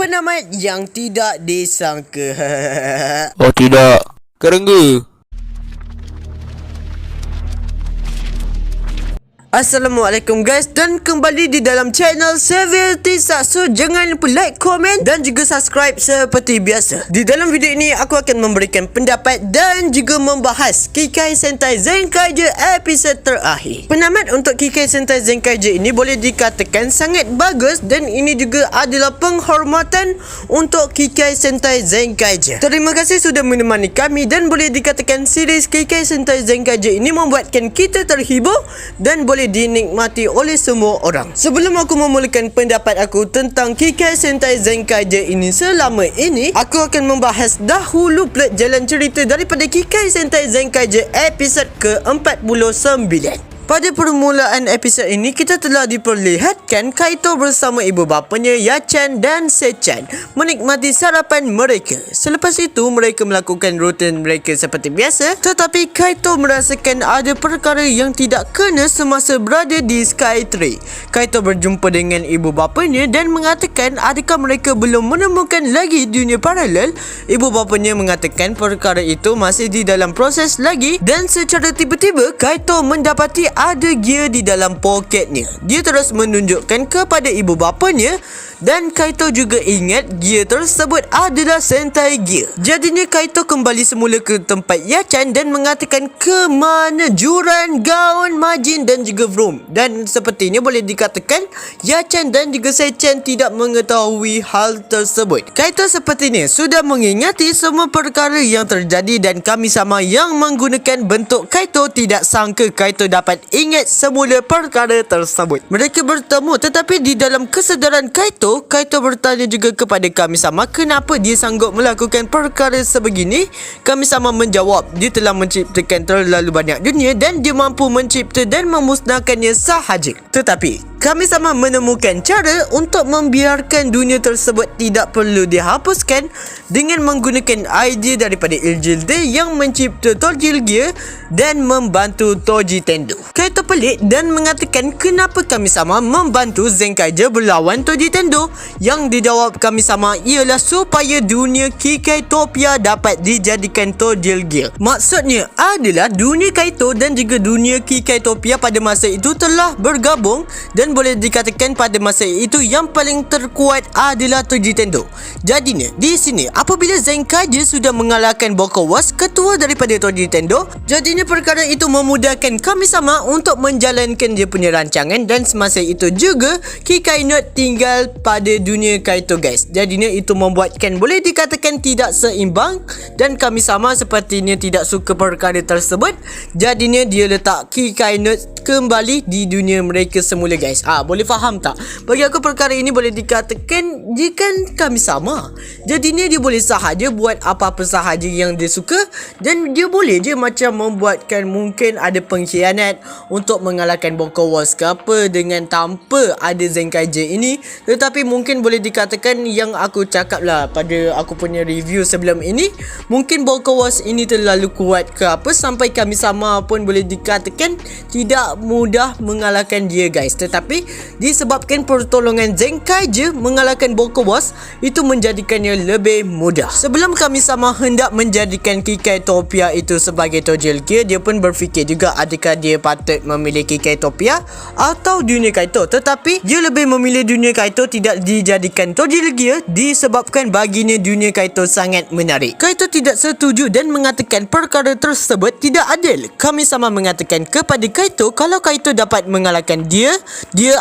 Penamat yang tidak disangka. Oh tidak, kerengga. Assalamualaikum guys, dan kembali di dalam channel Severity Sak. So jangan lupa like, komen dan juga subscribe seperti biasa. Di dalam video ini aku akan memberikan pendapat dan juga membahas Kikai Sentai Zenkaiger episod terakhir. Penamat untuk Kikai Sentai Zenkaiger ini boleh dikatakan sangat bagus, dan ini juga adalah penghormatan untuk Kikai Sentai Zenkaiger. Terima kasih sudah menemani kami, dan boleh dikatakan series Kikai Sentai Zenkaiger ini membuatkan kita terhibur dan boleh dinikmati oleh semua orang. Sebelum aku memulakan pendapat aku tentang Kikai Sentai Zenkaiger ini selama ini, aku akan membahas dahulu plot jalan cerita daripada Kikai Sentai Zenkaiger episod ke-49. Pada permulaan episod ini, kita telah diperlihatkan Kaito bersama ibu bapanya Yachan dan Sechan menikmati sarapan mereka. Selepas itu, mereka melakukan rutin mereka seperti biasa, tetapi Kaito merasakan ada perkara yang tidak kena semasa berada di Sky Tree. Kaito berjumpa dengan ibu bapanya dan mengatakan adakah mereka belum menemukan lagi dunia paralel. Ibu bapanya mengatakan perkara itu masih di dalam proses lagi, dan secara tiba-tiba Kaito mendapati ada gear di dalam poketnya. Dia terus menunjukkan kepada ibu bapanya, dan Kaito juga ingat gear tersebut adalah Sentai Gear. Jadinya Kaito kembali semula ke tempat Yachan dan mengatakan ke mana Juran, Gaon, Majin dan juga Vroom. Dan sepertinya boleh dikatakan Yachan dan juga Sechan tidak mengetahui hal tersebut. Kaito sepertinya sudah mengingati semua perkara yang terjadi, dan Kami-sama yang menggunakan bentuk Kaito tidak sangka Kaito dapat ingat semula perkara tersebut. Mereka bertemu, tetapi di dalam kesedaran Kaito bertanya juga kepada Kami-sama kenapa dia sanggup melakukan perkara sebegini. Kami-sama menjawab dia telah menciptakan terlalu banyak dunia dan dia mampu mencipta dan memusnahkannya sahaja. Tetapi Kami-sama menemukan cara untuk membiarkan dunia tersebut tidak perlu dihapuskan dengan menggunakan idea daripada Ilgilde yang mencipta Tojil Gear dan membantu Toji Tendo. Kaito pelik dan mengatakan kenapa Kami-sama membantu Zenkaiger berlawan Toji Tendo. Yang dijawab Kami-sama ialah supaya dunia Kikaitopia dapat dijadikan Tojil Gear. Maksudnya adalah dunia Kaito dan juga dunia Kikaitopia pada masa itu telah bergabung, dan boleh dikatakan pada masa itu yang paling terkuat adalah Toji Tendo. Jadinya di sini apabila Zenkaiger sudah mengalahkan Boko Wars, ketua daripada Toji Tendo, jadinya perkara itu memudahkan Kami-sama untuk menjalankan dia punya rancangan, dan semasa itu juga Kikai Note tinggal pada dunia Kaito guys. Jadinya itu membuatkan boleh dikatakan tidak seimbang, dan Kami-sama sepertinya tidak suka perkara tersebut. Jadinya dia letak Kikai Note kembali di dunia mereka semula guys. Boleh faham tak? Bagi aku perkara ini boleh dikatakan jika Kami-sama, jadinya dia boleh sahaja buat apa-apa sahaja yang dia suka, dan dia boleh je macam membuatkan mungkin ada pengkhianat untuk mengalahkan Boko Wars ke apa dengan tanpa ada Zenkaiger ini. Tetapi mungkin boleh dikatakan yang aku cakap lah pada aku punya review sebelum ini, mungkin Boko Wars ini terlalu kuat ke apa sampai Kami-sama pun boleh dikatakan tidak mudah mengalahkan dia guys. Tetapi disebabkan pertolongan Zenkaiger mengalahkan Boko Wars, itu menjadikannya lebih mudah. Sebelum Kami-sama hendak menjadikan Kikaitopia itu sebagai Tojil Gear, dia pun berfikir juga adakah dia patut memilih Kikaitopia atau dunia Kaito. Tetapi dia lebih memilih dunia Kaito tidak dijadikan Tojil Gear disebabkan baginya dunia Kaito sangat menarik. Kaito tidak setuju dan mengatakan perkara tersebut tidak adil. Kami-sama mengatakan kepada Kaito kalau Kaito dapat mengalahkan dia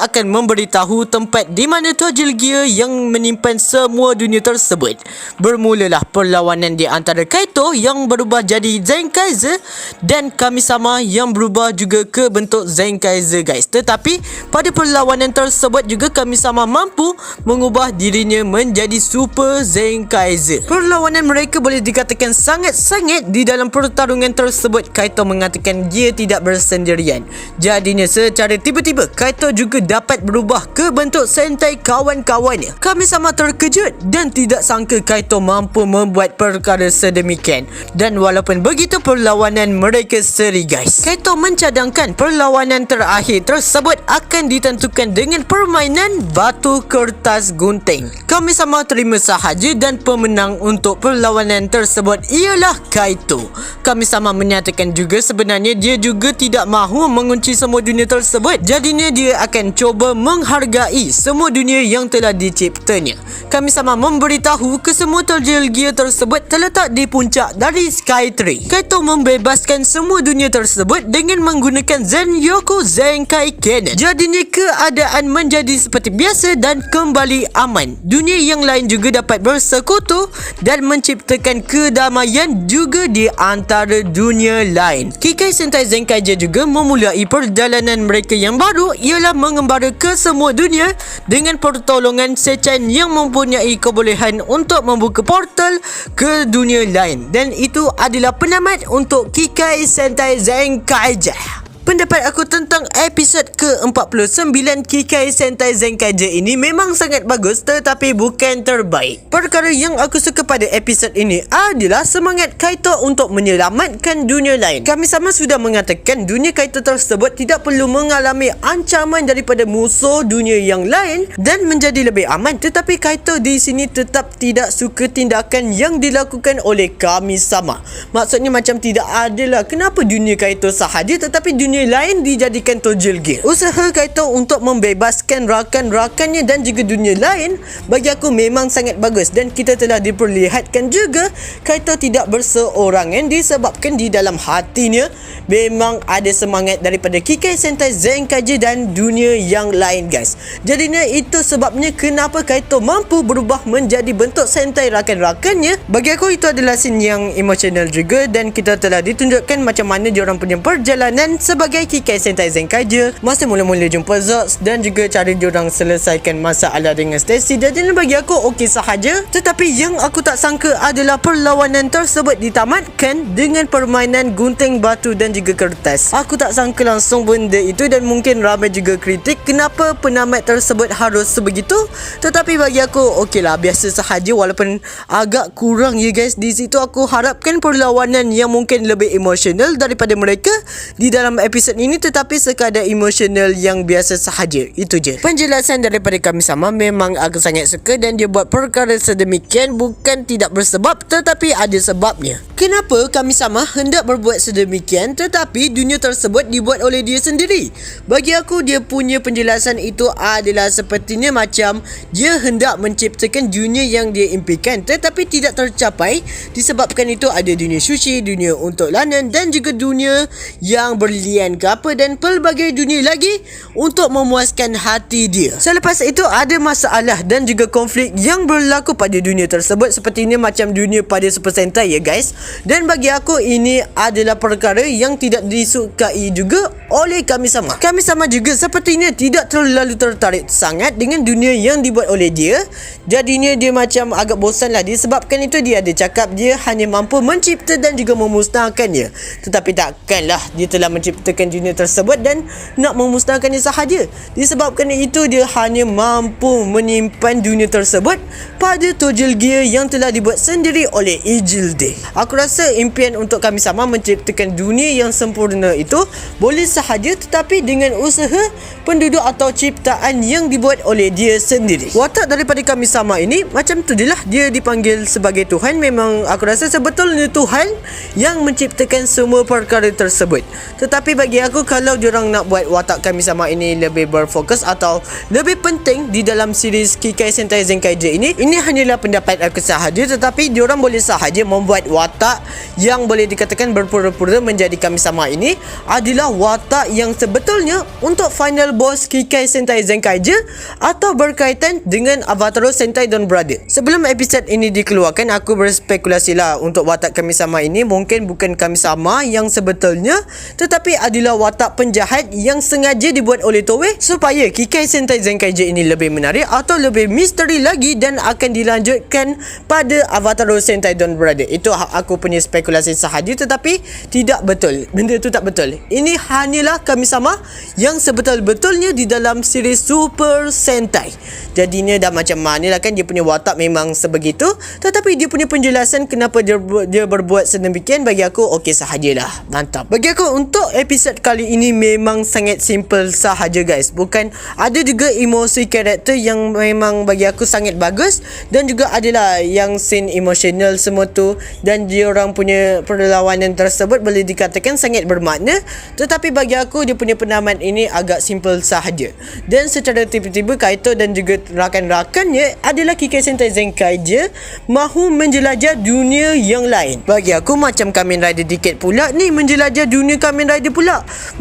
akan memberitahu tempat di mana Tojil Gear yang menyimpan semua dunia tersebut. Bermulalah perlawanan di antara Kaito yang berubah jadi Zenkaiger dan Kami-sama yang berubah juga ke bentuk Zenkaiger guys. Tetapi pada perlawanan tersebut juga Kami-sama mampu mengubah dirinya menjadi Super Zenkaiger. Perlawanan mereka boleh dikatakan sangat-sangat di dalam pertarungan tersebut. Kaito mengatakan dia tidak bersendirian. Jadinya secara tiba-tiba Kaito juga dapat berubah ke bentuk Sentai kawan-kawannya. Kami-sama terkejut dan tidak sangka Kaito mampu membuat perkara sedemikian. Dan walaupun begitu perlawanan mereka seri guys. Kaito mencadangkan perlawanan terakhir tersebut akan ditentukan dengan permainan batu kertas gunting. Kami sama terima sahaja dan pemenang untuk perlawanan tersebut ialah Kaito. Kami sama menyatakan juga sebenarnya dia juga tidak mahu mengunci semua dunia tersebut. Jadinya dia akan cuba menghargai semua dunia yang telah diciptanya. Kami sama memberitahu kesemua tojil gear tersebut terletak di puncak dari Sky Tree. Kaito membebaskan semua dunia tersebut dengan menggunakan Zenyoku Zenkai Cannon. Jadinya keadaan menjadi seperti biasa dan kembali aman. Dunia yang lain juga dapat bersekutu dan menciptakan kedamaian juga di antara dunia lain. Kikai Sentai Zenkaiger juga memulai perjalanan mereka yang baru ialah mengembara ke semua dunia dengan pertolongan Sechan yang mempunyai kebolehan untuk membuka portal ke dunia lain, dan itu adalah penamat untuk Kikai Sentai Zenkaiger. Pendapat aku tentang episod ke-49 Kikai Sentai Zenkaiger ini memang sangat bagus tetapi bukan terbaik. Perkara yang aku suka pada episod ini adalah semangat Kaito untuk menyelamatkan dunia lain. Kami sama sudah mengatakan dunia Kaito tersebut tidak perlu mengalami ancaman daripada musuh dunia yang lain dan menjadi lebih aman, tetapi Kaito di sini tetap tidak suka tindakan yang dilakukan oleh kami sama. Maksudnya macam tidak adalah kenapa dunia Kaito sahaja tetapi dunia lain dijadikan tojil gear. Usaha Kaito untuk membebaskan rakan-rakannya dan juga dunia lain bagi aku memang sangat bagus, dan kita telah diperlihatkan juga Kaito tidak berseorangan disebabkan di dalam hatinya memang ada semangat daripada Kikai Sentai Zenkaiger dan dunia yang lain, guys. Jadinya itu sebabnya kenapa Kaito mampu berubah menjadi bentuk Sentai rakan-rakannya. Bagi aku itu adalah scene yang emosional juga, dan kita telah ditunjukkan macam mana diorang punya perjalanan sebagai Kikai Sentai Zenkaiger, masa mula-mula jumpa Zox dan juga cara diorang selesaikan masalah dengan Stacy. Dan bagi aku okey sahaja, tetapi yang aku tak sangka adalah perlawanan tersebut ditamatkan dengan permainan gunting batu dan juga kertas. Aku tak sangka langsung benda itu, dan mungkin ramai juga kritik kenapa penamat tersebut harus sebegitu. Tetapi bagi aku okeylah, biasa sahaja, walaupun agak kurang ya guys. Di situ aku harapkan perlawanan yang mungkin lebih emosional daripada mereka di dalam episod ini, tetapi sekadar emosional yang biasa sahaja. Itu je penjelasan daripada kami sama. Memang aku sangat suka, dan dia buat perkara sedemikian bukan tidak bersebab tetapi ada sebabnya. Kenapa kami sama hendak berbuat sedemikian tetapi dunia tersebut dibuat oleh dia sendiri? Bagi aku dia punya penjelasan itu adalah sepertinya macam dia hendak menciptakan dunia yang dia impikan tetapi tidak tercapai, disebabkan itu ada dunia sushi, dunia untuk lanan dan juga dunia yang berlian ke apa dan pelbagai dunia lagi untuk memuaskan hati dia. Selepas itu ada masalah dan juga konflik yang berlaku pada dunia tersebut, sepertinya macam dunia pada Super Sentai ya guys. Dan bagi aku ini adalah perkara yang tidak disukai juga oleh kami sama. Kami sama juga sepertinya tidak terlalu tertarik sangat dengan dunia yang dibuat oleh dia. Jadinya dia macam agak bosan lah. Disebabkan itu dia ada cakap dia hanya mampu mencipta dan juga memusnahkannya. Tetapi takkanlah dia telah menciptakan dunia tersebut dan nak memusnahkannya sahaja. Disebabkan itu dia hanya mampu menyimpan dunia tersebut pada tojil gear yang telah dibuat sendiri oleh Ijilde. Aku rasa impian untuk kami sama menciptakan dunia yang sempurna itu boleh sahaja, tetapi dengan usaha penduduk atau ciptaan yang dibuat oleh dia sendiri. Watak daripada kami sama ini macam tu je lah, dia dipanggil sebagai Tuhan. Memang aku rasa sebetulnya Tuhan yang menciptakan semua perkara tersebut. Tetapi bagi aku kalau diorang nak buat watak kami sama ini lebih berfokus atau lebih penting di dalam series Kikai Sentai Zenkaiger ini hanyalah pendapat aku sahaja, tetapi diorang boleh sahaja membuat watak yang boleh dikatakan berpura-pura menjadi kami sama ini adalah watak yang sebetulnya untuk final boss Kikai Sentai Zenkaiger atau berkaitan dengan Avataro Sentai Don Brother. Sebelum episod ini dikeluarkan, aku berspekulasi lah untuk watak kami sama ini mungkin bukan kami sama yang sebetulnya, tetapi adalah watak penjahat yang sengaja dibuat oleh Toei supaya Kikai Sentai Zenkaiger ini lebih menarik atau lebih misteri lagi dan akan dilanjutkan pada Avataro Sentai Don Brother. Itu aku punya spekulasi sahaja, tetapi tidak betul. Benda itu tak betul. Ini hanyalah kami sama yang sebetul-betulnya di dalam series Super Sentai. Jadinya dah macam mana lah kan, dia punya watak memang sebegitu, tetapi dia punya penjelasan kenapa dia berbuat sedemikian bagi aku okey sahajalah. Mantap. Bagi aku untuk episod episod kali ini memang sangat simple sahaja guys. Bukan, ada juga emosi karakter yang memang bagi aku sangat bagus, dan juga adalah yang scene emosional semua tu, dan diorang punya perlawanan tersebut boleh dikatakan sangat bermakna. Tetapi bagi aku dia punya penamat ini agak simple sahaja. Dan secara tiba-tiba Kaito dan juga rakan-rakannya adalah Kikai Sentai Zenkai je mahu menjelajah dunia yang lain. Bagi aku macam Kamen Rider Decade pula ni menjelajah dunia Kamen Rider pula.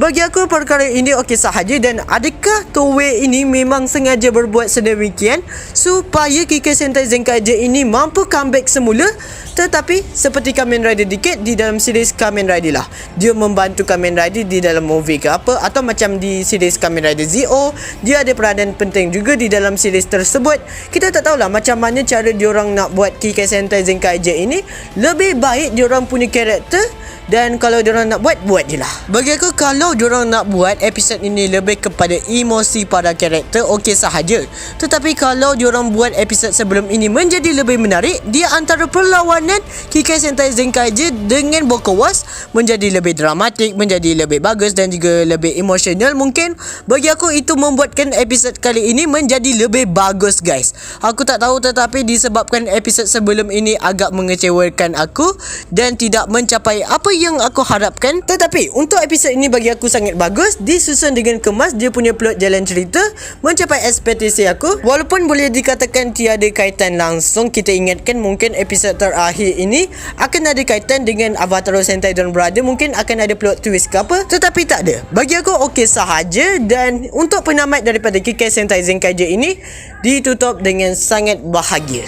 Bagi aku perkara ini okey sahaja. Dan adakah Toei ini memang sengaja berbuat sedemikian supaya Kikai Sentai Zenkai je ini mampu comeback semula? Tetapi seperti Kamen Rider Decade di dalam series Kamen Rider lah, dia membantu Kamen Rider di dalam movie ke apa, atau macam di series Kamen Rider Zeo, dia ada peranan penting juga di dalam series tersebut. Kita tak tahulah macam mana cara diorang nak buat Kikai Sentai Zenkai je ini lebih baik diorang punya karakter. Dan kalau diorang nak buat je lah. Bagi aku kalau diorang nak buat episod ini lebih kepada emosi para karakter, okey sahaja. Tetapi kalau diorang buat episod sebelum ini menjadi lebih menarik, dia antara perlawanan Kikai Sentai Zenkai je dengan Bokowas menjadi lebih dramatik, menjadi lebih bagus dan juga lebih emosional mungkin. Bagi aku itu membuatkan episod kali ini menjadi lebih bagus guys. Aku tak tahu, tetapi disebabkan episod sebelum ini agak mengecewakan aku dan tidak mencapai apa yang aku harapkan. Tetapi untuk episod ini bagi aku sangat bagus, disusun dengan kemas, dia punya plot jalan cerita mencapai ekspektasi aku. Walaupun boleh dikatakan tiada kaitan langsung, kita ingatkan mungkin episod terakhir ini akan ada kaitan dengan Avatar Sentai Don Brother, mungkin akan ada plot twist ke apa, tetapi tak ada. Bagi aku okey sahaja. Dan untuk penamat daripada Kikai Sentai Zenkai je ini ditutup dengan sangat bahagia.